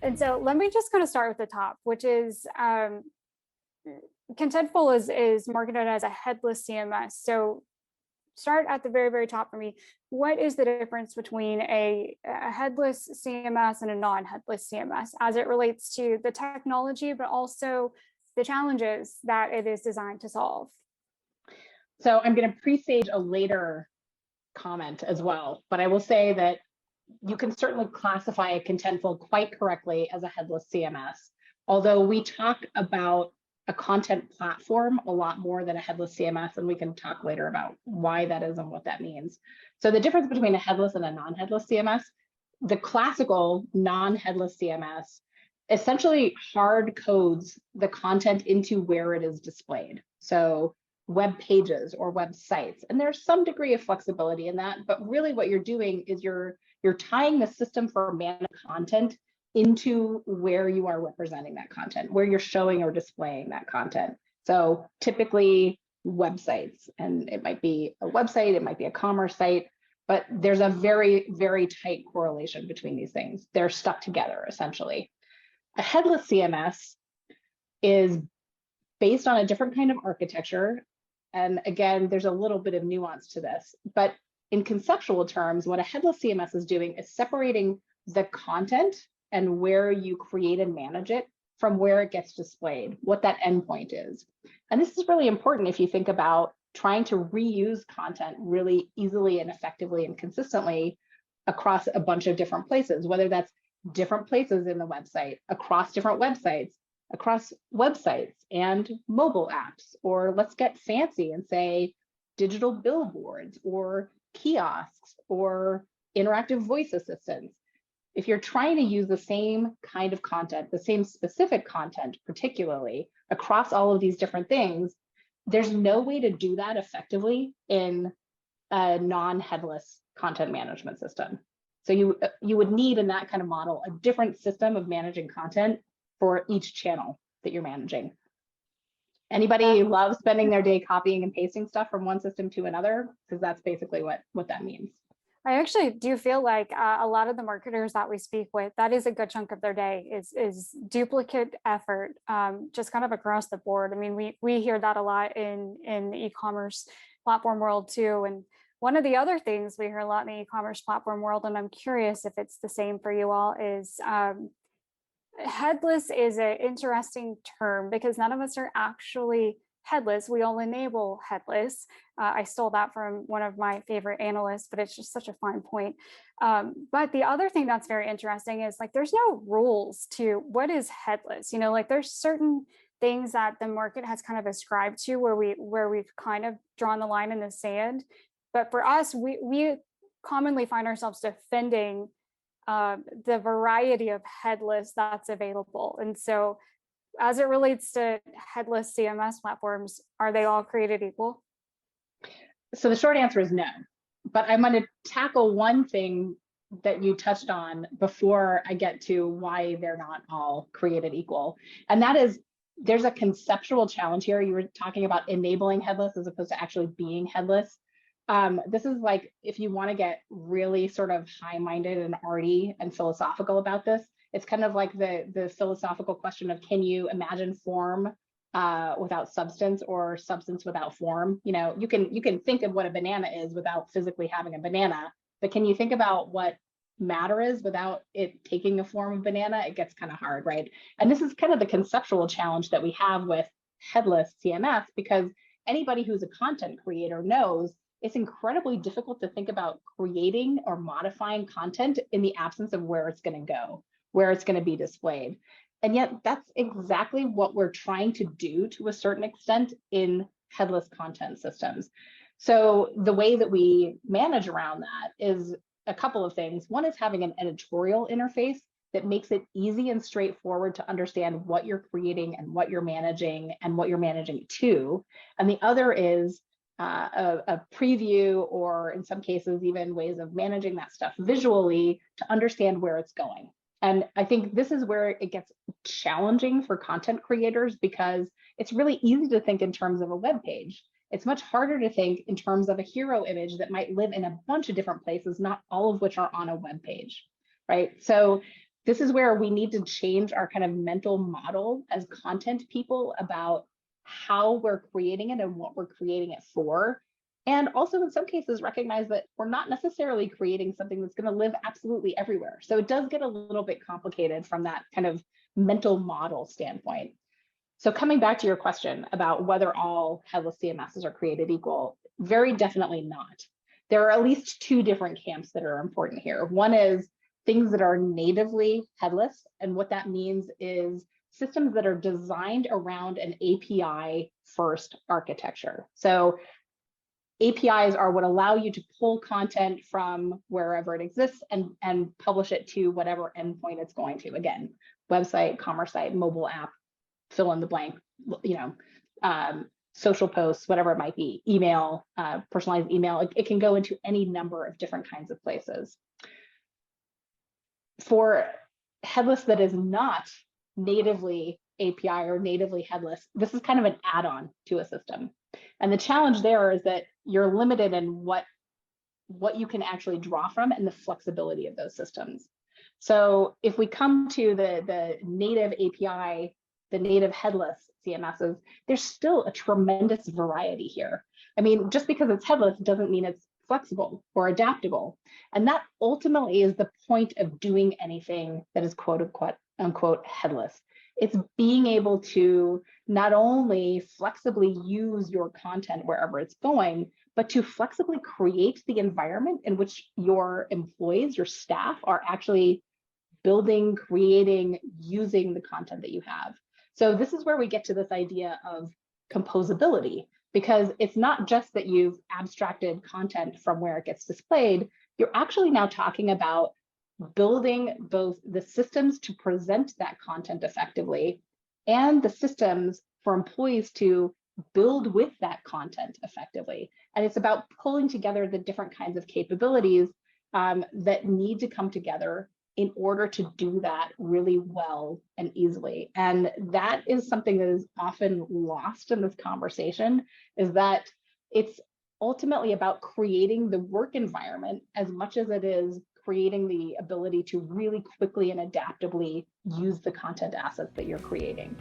And so let me just kind of start with the top, which is Contentful is marketed as a headless CMS. So start at the very, very top for me. What is the difference between a headless CMS and a non-headless CMS as it relates to the technology, but also the challenges that it is designed to solve? So I'm going to presage a later comment as well, but I will say that you can certainly classify a Contentful quite correctly as a headless CMS, although we talk about a content platform a lot more than a headless CMS, and we can talk later about why that is and what that means. So the difference between a headless and a non-headless CMS, the classical non-headless CMS essentially hard codes the content into where it is displayed. So web pages or websites, and there's some degree of flexibility in that, but really what you're doing is you're tying the system for managed content into where you are representing that content, where you're showing or displaying that content. So typically websites, and it might be a website, it might be a commerce site, but there's a very, very tight correlation between these things. They're stuck together, essentially. A headless CMS is based on a different kind of architecture. And again, there's a little bit of nuance to this, but in conceptual terms, what a headless CMS is doing is separating the content and where you create and manage it from where it gets displayed, what that endpoint is. And this is really important if you think about trying to reuse content really easily and effectively and consistently across a bunch of different places, whether that's different places in the website, across different websites, across websites and mobile apps, or let's get fancy and say digital billboards or kiosks or interactive voice assistants. If you're trying to use the same kind of content, the same specific content, particularly across all of these different things, there's no way to do that effectively in a non-headless content management system. So you would need in that kind of model a different system of managing content for each channel that you're managing. Anybody love spending their day copying and pasting stuff from one system to another? Because that's basically what that means. I actually do feel like a lot of the marketers that we speak with, that is a good chunk of their day is duplicate effort, just kind of across the board. I mean, we hear that a lot in the e-commerce platform world too. And one of the other things we hear a lot in the e-commerce platform world, and I'm curious if it's the same for you all, is headless is an interesting term because none of us are actually headless. We all enable headless. I stole that from one of my favorite analysts, but it's just such a fine point. But the other thing that's very interesting is like, there's no rules to what is headless. You know, like there's certain things that the market has kind of ascribed to where we've kind of drawn the line in the sand. But for us, we commonly find ourselves defending the variety of headless that's available. And so as it relates to headless CMS platforms, are they all created equal? So the short answer is no, but I'm going to tackle one thing that you touched on before I get to why they're not all created equal. And that is, there's a conceptual challenge here. You were talking about enabling headless as opposed to actually being headless. This is like, if you want to get really sort of high-minded and arty and philosophical about this, it's kind of like the philosophical question of, can you imagine form without substance or substance without form? You know, you can think of what a banana is without physically having a banana, but can you think about what matter is without it taking a form of banana? It gets kind of hard, right? And this is kind of the conceptual challenge that we have with headless CMS, because anybody who's a content creator knows it's incredibly difficult to think about creating or modifying content in the absence of where it's going to go, where it's going to be displayed. And yet that's exactly what we're trying to do to a certain extent in headless content systems. So the way that we manage around that is a couple of things. One is having an editorial interface that makes it easy and straightforward to understand what you're creating and what you're managing and what you're managing to. And the other is a preview, or in some cases, even ways of managing that stuff visually to understand where it's going. And I think this is where it gets challenging for content creators, because it's really easy to think in terms of a web page. It's much harder to think in terms of a hero image that might live in a bunch of different places, not all of which are on a web page, right? So This is where we need to change our kind of mental model as content people about how we're creating it and what we're creating it for. And also in some cases recognize that we're not necessarily creating something that's going to live absolutely everywhere. So it does get a little bit complicated from that kind of mental model standpoint. So coming back to your question about whether all headless CMSs are created equal, very definitely not. There are at least two different camps that are important here. One is things that are natively headless. And what that means is systems that are designed around an API first architecture. So APIs are what allow you to pull content from wherever it exists and publish it to whatever endpoint it's going to. Again, website, commerce site, mobile app, fill in the blank, social posts, whatever it might be, email, personalized email. It can go into any number of different kinds of places. For headless that is not natively API or natively headless, this is kind of an add-on to a system. And the challenge there is that you're limited in what you can actually draw from and the flexibility of those systems. So if we come to the native API, the native headless CMSs, there's still a tremendous variety here. I mean, just because it's headless doesn't mean it's flexible or adaptable. And that ultimately is the point of doing anything that is quote unquote headless. It's being able to not only flexibly use your content wherever it's going, but to flexibly create the environment in which your employees, your staff are actually building, creating, using the content that you have. So this is where we get to this idea of composability, because it's not just that you've abstracted content from where it gets displayed, you're actually now talking about building both the systems to present that content effectively and the systems for employees to build with that content effectively. And it's about pulling together the different kinds of capabilities that need to come together in order to do that really well and easily. And that is something that is often lost in this conversation, is that it's ultimately about creating the work environment as much as it is creating the ability to really quickly and adaptably use the content assets that you're creating.